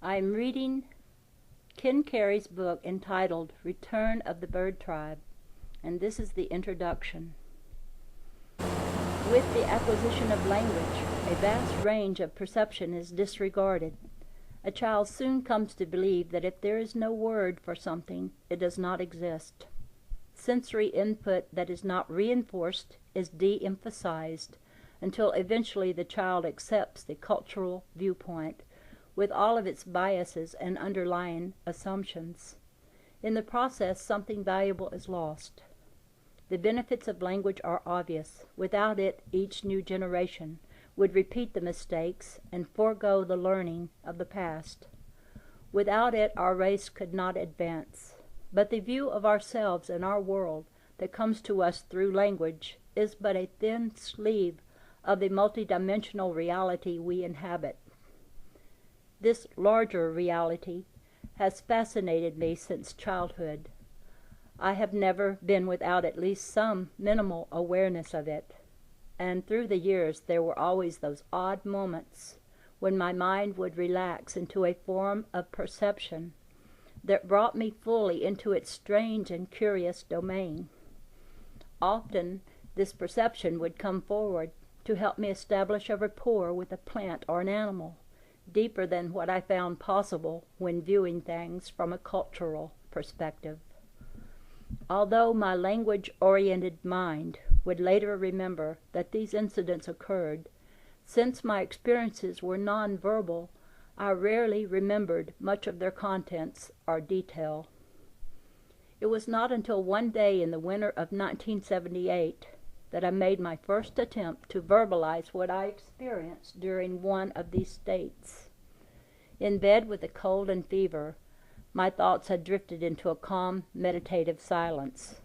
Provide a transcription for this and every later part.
I am reading Ken Cary's book entitled Return of the Bird Tribe, and this is the introduction. With the acquisition of language, a vast range of perception is disregarded. A child soon comes to believe that if there is no word for something, it does not exist. Sensory input that is not reinforced is de-emphasized until eventually the child accepts the cultural viewpoint with all of its biases and underlying assumptions. In the process, something valuable is lost. The benefits of language are obvious. Without it, each new generation would repeat the mistakes and forego the learning of the past. Without it, our race could not advance. But the view of ourselves and our world that comes to us through language is but a thin sleeve of the multidimensional reality we inhabit. This larger reality has fascinated me since childhood. I have never been without at least some minimal awareness of it, and through the years there were always those odd moments when my mind would relax into a form of perception that brought me fully into its strange and curious domain. Often this perception would come forward to help me establish a rapport with a plant or an animal, deeper than what I found possible when viewing things from a cultural perspective. Although my language-oriented mind would later remember that these incidents occurred, since my experiences were non-verbal, I rarely remembered much of their contents or detail. It was not until one day in the winter of 1978 that I made my first attempt to verbalize what I experienced during one of these states. In bed with a cold and fever, my thoughts had drifted into a calm, meditative silence.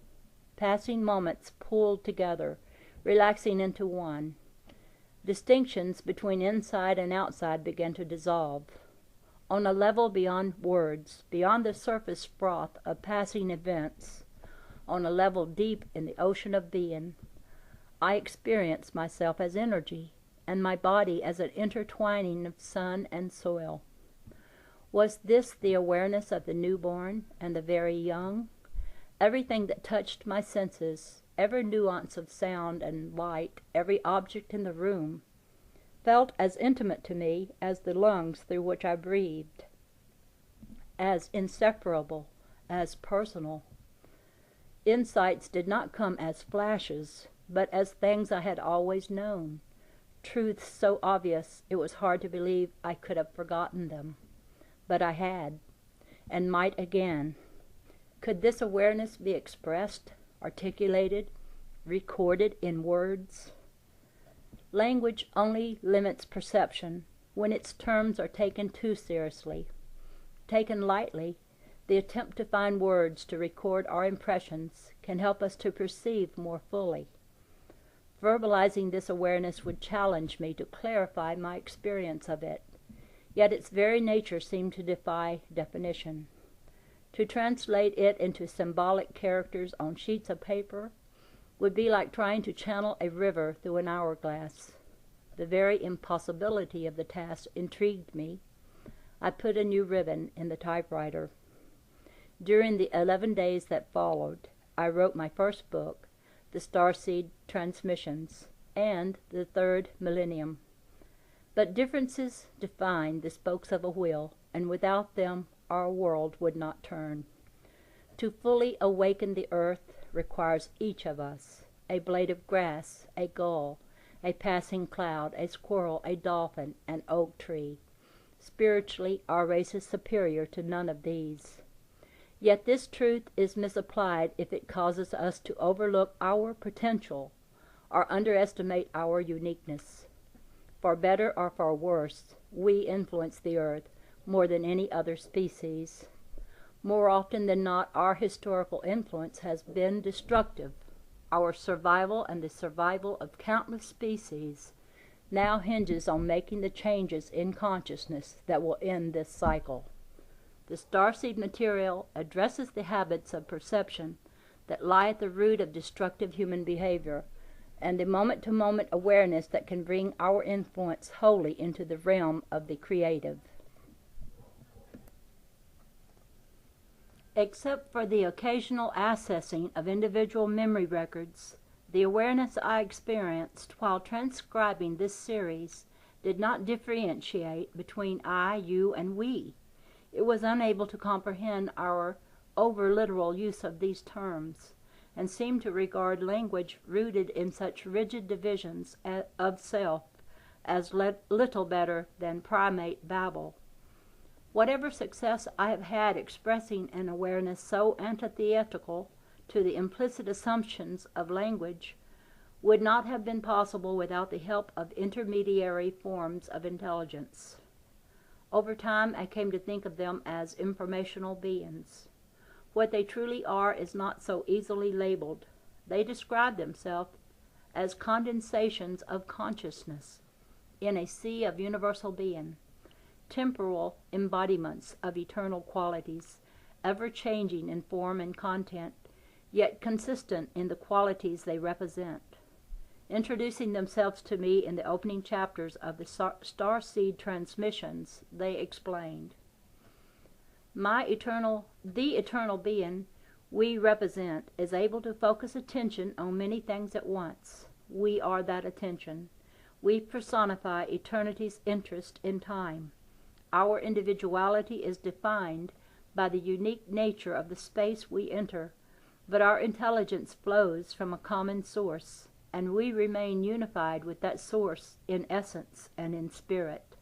Passing moments pulled together, relaxing into one. Distinctions between inside and outside began to dissolve. On a level beyond words, beyond the surface froth of passing events, on a level deep in the ocean of being, I experienced myself as energy, and my body as an intertwining of sun and soil. Was this the awareness of the newborn and the very young? Everything that touched my senses, every nuance of sound and light, every object in the room, felt as intimate to me as the lungs through which I breathed, as inseparable, as personal. Insights did not come as flashes, but as things I had always known, truths so obvious it was hard to believe I could have forgotten them. But I had, and might again. Could this awareness be expressed, articulated, recorded in words? Language only limits perception when its terms are taken too seriously. Taken lightly, the attempt to find words to record our impressions can help us to perceive more fully. Verbalizing this awareness would challenge me to clarify my experience of it, yet its very nature seemed to defy definition. To translate it into symbolic characters on sheets of paper would be like trying to channel a river through an hourglass. The very impossibility of the task intrigued me. I put a new ribbon in the typewriter. During the 11 days that followed, I wrote my first book, The Starseed Transmissions, and The Third Millennium. But differences define the spokes of a wheel, and without them our world would not turn. To fully awaken the earth requires each of us, a blade of grass, a gull, a passing cloud, a squirrel, a dolphin, an oak tree. Spiritually, our race is superior to none of these. Yet this truth is misapplied if it causes us to overlook our potential or underestimate our uniqueness. For better or for worse, we influence the earth more than any other species. More often than not, our historical influence has been destructive. Our survival and the survival of countless species now hinges on making the changes in consciousness that will end this cycle. The starseed material addresses the habits of perception that lie at the root of destructive human behavior, and the moment-to-moment awareness that can bring our influence wholly into the realm of the creative. Except for the occasional accessing of individual memory records, the awareness I experienced while transcribing this series did not differentiate between I, you, and we. It was unable to comprehend our over-literal use of these terms, and seemed to regard language rooted in such rigid divisions of self as little better than primate babble. Whatever success I have had expressing an awareness so antithetical to the implicit assumptions of language would not have been possible without the help of intermediary forms of intelligence. Over time, I came to think of them as informational beings. What they truly are is not so easily labeled. They describe themselves as condensations of consciousness in a sea of universal being, temporal embodiments of eternal qualities, ever-changing in form and content, yet consistent in the qualities they represent. Introducing themselves to me in the opening chapters of the Starseed Transmissions, they explained, the eternal being we represent is able to focus attention on many things at once. We are that attention. We personify eternity's interest in time. Our individuality is defined by the unique nature of the space we enter, but our intelligence flows from a common source, and we remain unified with that source in essence and in spirit.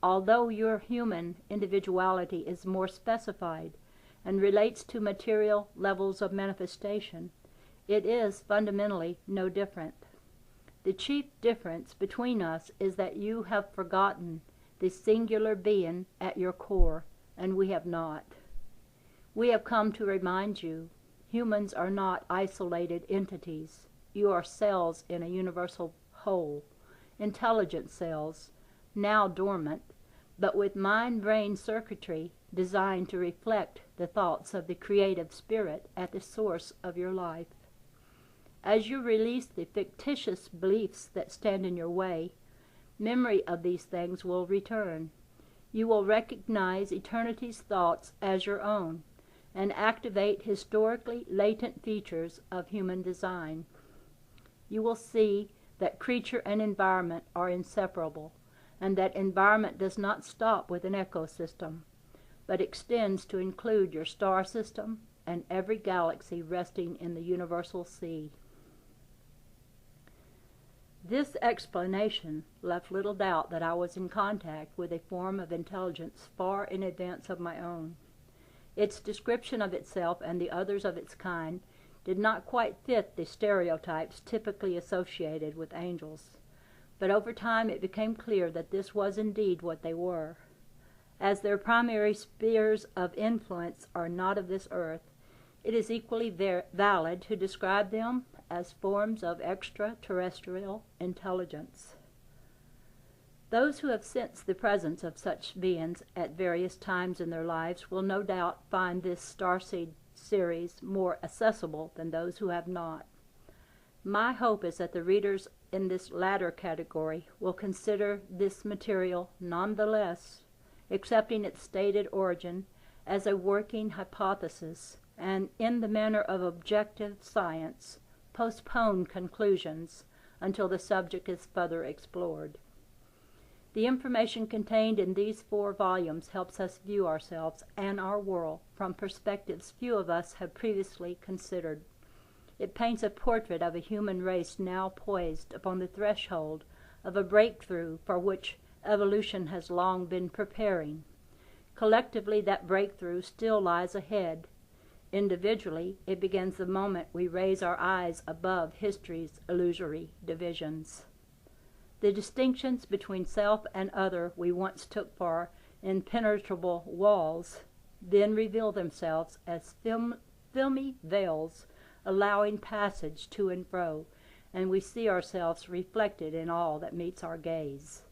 Although your human individuality is more specified and relates to material levels of manifestation, it is fundamentally no different. The chief difference between us is that you have forgotten the singular being at your core, and we have not. We have come to remind you, humans are not isolated entities. You are cells in a universal whole, intelligent cells, now dormant, but with mind-brain circuitry designed to reflect the thoughts of the creative spirit at the source of your life. As you release the fictitious beliefs that stand in your way, memory of these things will return. You will recognize eternity's thoughts as your own, and activate historically latent features of human design. You will see that creature and environment are inseparable, and that environment does not stop with an ecosystem, but extends to include your star system and every galaxy resting in the universal sea. This explanation left little doubt that I was in contact with a form of intelligence far in advance of my own. Its description of itself and the others of its kind did not quite fit the stereotypes typically associated with angels, but over time it became clear that this was indeed what they were. As their primary spheres of influence are not of this earth, it is equally valid to describe them as forms of extraterrestrial intelligence. Those who have sensed the presence of such beings at various times in their lives will no doubt find this Starseed series more accessible than those who have not. My hope is that the readers in this latter category will consider this material nonetheless, accepting its stated origin as a working hypothesis, and in the manner of objective science, postpone conclusions until the subject is further explored. The information contained in these 4 volumes helps us view ourselves and our world from perspectives few of us have previously considered. It paints a portrait of a human race now poised upon the threshold of a breakthrough for which evolution has long been preparing. Collectively, that breakthrough still lies ahead. Individually, it begins the moment we raise our eyes above history's illusory divisions. The distinctions between self and other we once took for impenetrable walls then reveal themselves as filmy veils allowing passage to and fro, and we see ourselves reflected in all that meets our gaze.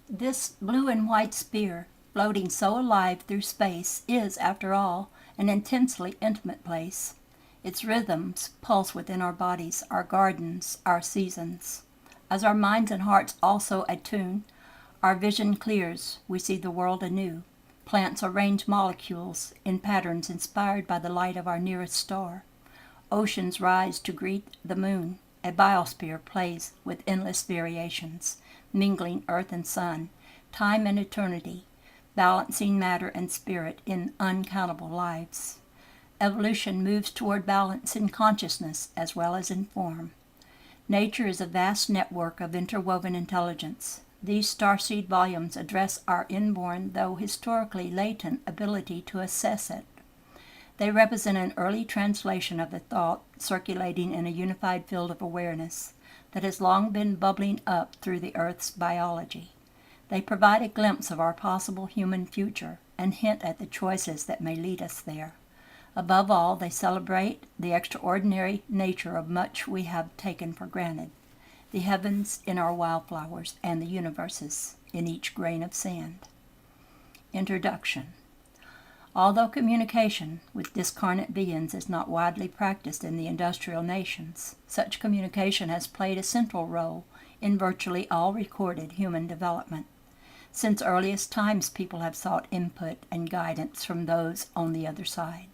This blue and white sphere, floating so alive through space, is, after all, an intensely intimate place. Its rhythms pulse within our bodies, our gardens, our seasons. As our minds and hearts also attune, our vision clears, we see the world anew. Plants arrange molecules in patterns inspired by the light of our nearest star. Oceans rise to greet the moon. A biosphere plays with endless variations, mingling earth and sun, time and eternity, balancing matter and spirit in uncountable lives. Evolution moves toward balance in consciousness as well as in form. Nature is a vast network of interwoven intelligence. These starseed volumes address our inborn, though historically latent, ability to assess it. They represent an early translation of the thought circulating in a unified field of awareness that has long been bubbling up through the Earth's biology. They provide a glimpse of our possible human future and hint at the choices that may lead us there. Above all, they celebrate the extraordinary nature of much we have taken for granted, the heavens in our wildflowers and the universes in each grain of sand. Introduction. Although communication with discarnate beings is not widely practiced in the industrial nations, such communication has played a central role in virtually all recorded human development. Since earliest times, people have sought input and guidance from those on the other side.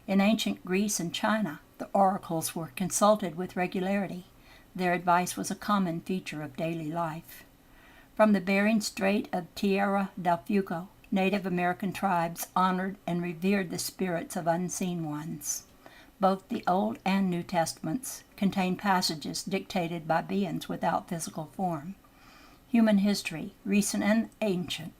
In ancient Greece and China, the oracles were consulted with regularity. Their advice was a common feature of daily life. From the Bering Strait of Tierra del Fuego, Native American tribes honored and revered the spirits of unseen ones. Both the Old and New Testaments contain passages dictated by beings without physical form. Human history, recent and ancient,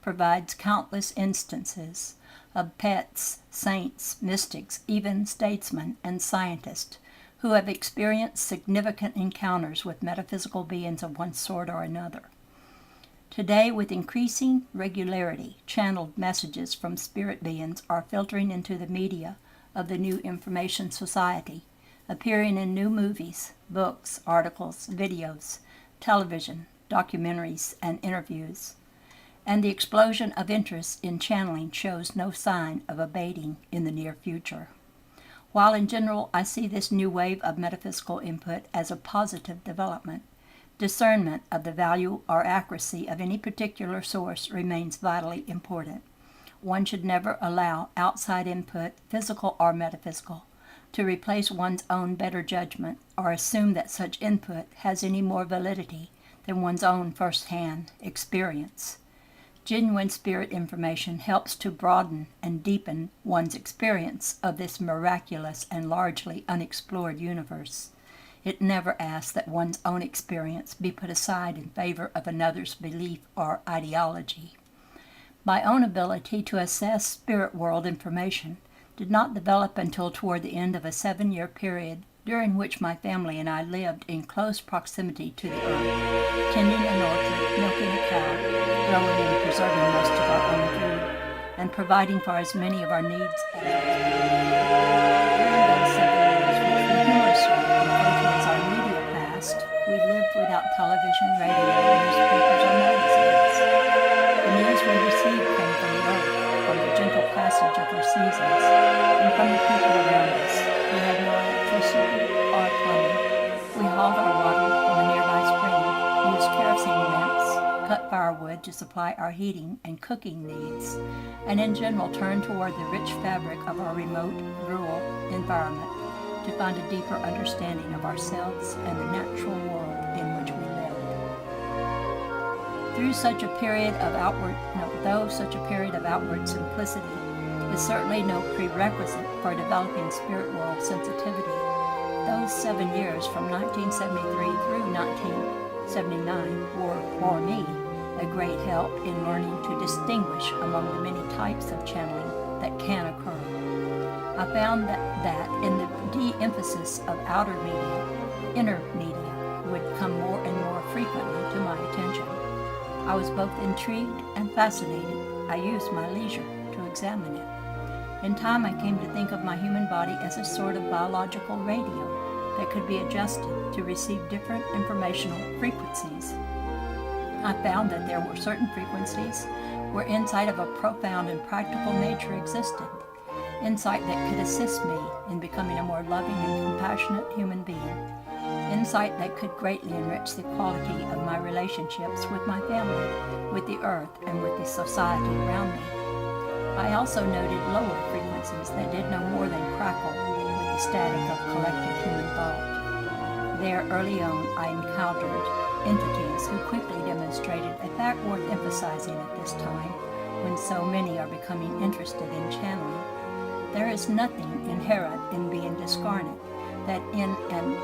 provides countless instances of pets, saints, mystics, even statesmen and scientists who have experienced significant encounters with metaphysical beings of one sort or another. Today, with increasing regularity, channeled messages from spirit beings are filtering into the media of the new information society, appearing in new movies, books, articles, videos, television, documentaries, and interviews. And the explosion of interest in channeling shows no sign of abating in the near future. While in general I see this new wave of metaphysical input as a positive development, discernment of the value or accuracy of any particular source remains vitally important. One should never allow outside input, physical or metaphysical, to replace one's own better judgment or assume that such input has any more validity than one's own first-hand experience. Genuine spirit information helps to broaden and deepen one's experience of this miraculous and largely unexplored universe. It never asks that one's own experience be put aside in favor of another's belief or ideology. My own ability to assess spirit world information did not develop until toward the end of a 7-year period during which my family and I lived in close proximity to the earth, tending an orchard, milking a cow, growing and preserving most of our own food, and providing for as many of our needs as during those 7 years, which we humorously refer to as our media fast, we lived without television, radio, newspapers, or magazines. The news we received came from the earth, from the gentle passage of our seasons, and from the people around us. We had no electricity or plumbing. We hauled our water from a nearby spring, used kerosene lamps, cut firewood to supply our heating and cooking needs, and in general turned toward the rich fabric of our remote, rural environment to find a deeper understanding of ourselves and the natural world in which we lived. Though such a period of outward simplicity is certainly no prerequisite for developing spirit world sensitivity, those 7 years from 1973 through 1979 were, for me, a great help in learning to distinguish among the many types of channeling that can occur. I found that in the de-emphasis of outer media, inner media would come more and more frequently to my attention. I was both intrigued and fascinated. I used my leisure to examine it. In time, I came to think of my human body as a sort of biological radio that could be adjusted to receive different informational frequencies. I found that there were certain frequencies where insight of a profound and practical nature existed. insight that could assist me in becoming a more loving and compassionate human being, insight that could greatly enrich the quality of my relationships with my family, with the earth, and with the society around me. I also noted lower frequencies that did no more than crackle with the static of collective human thought. There, early on, I encountered entities who quickly demonstrated a fact worth emphasizing at this time, when so many are becoming interested in channeling. There is nothing inherent in being discarnate that in an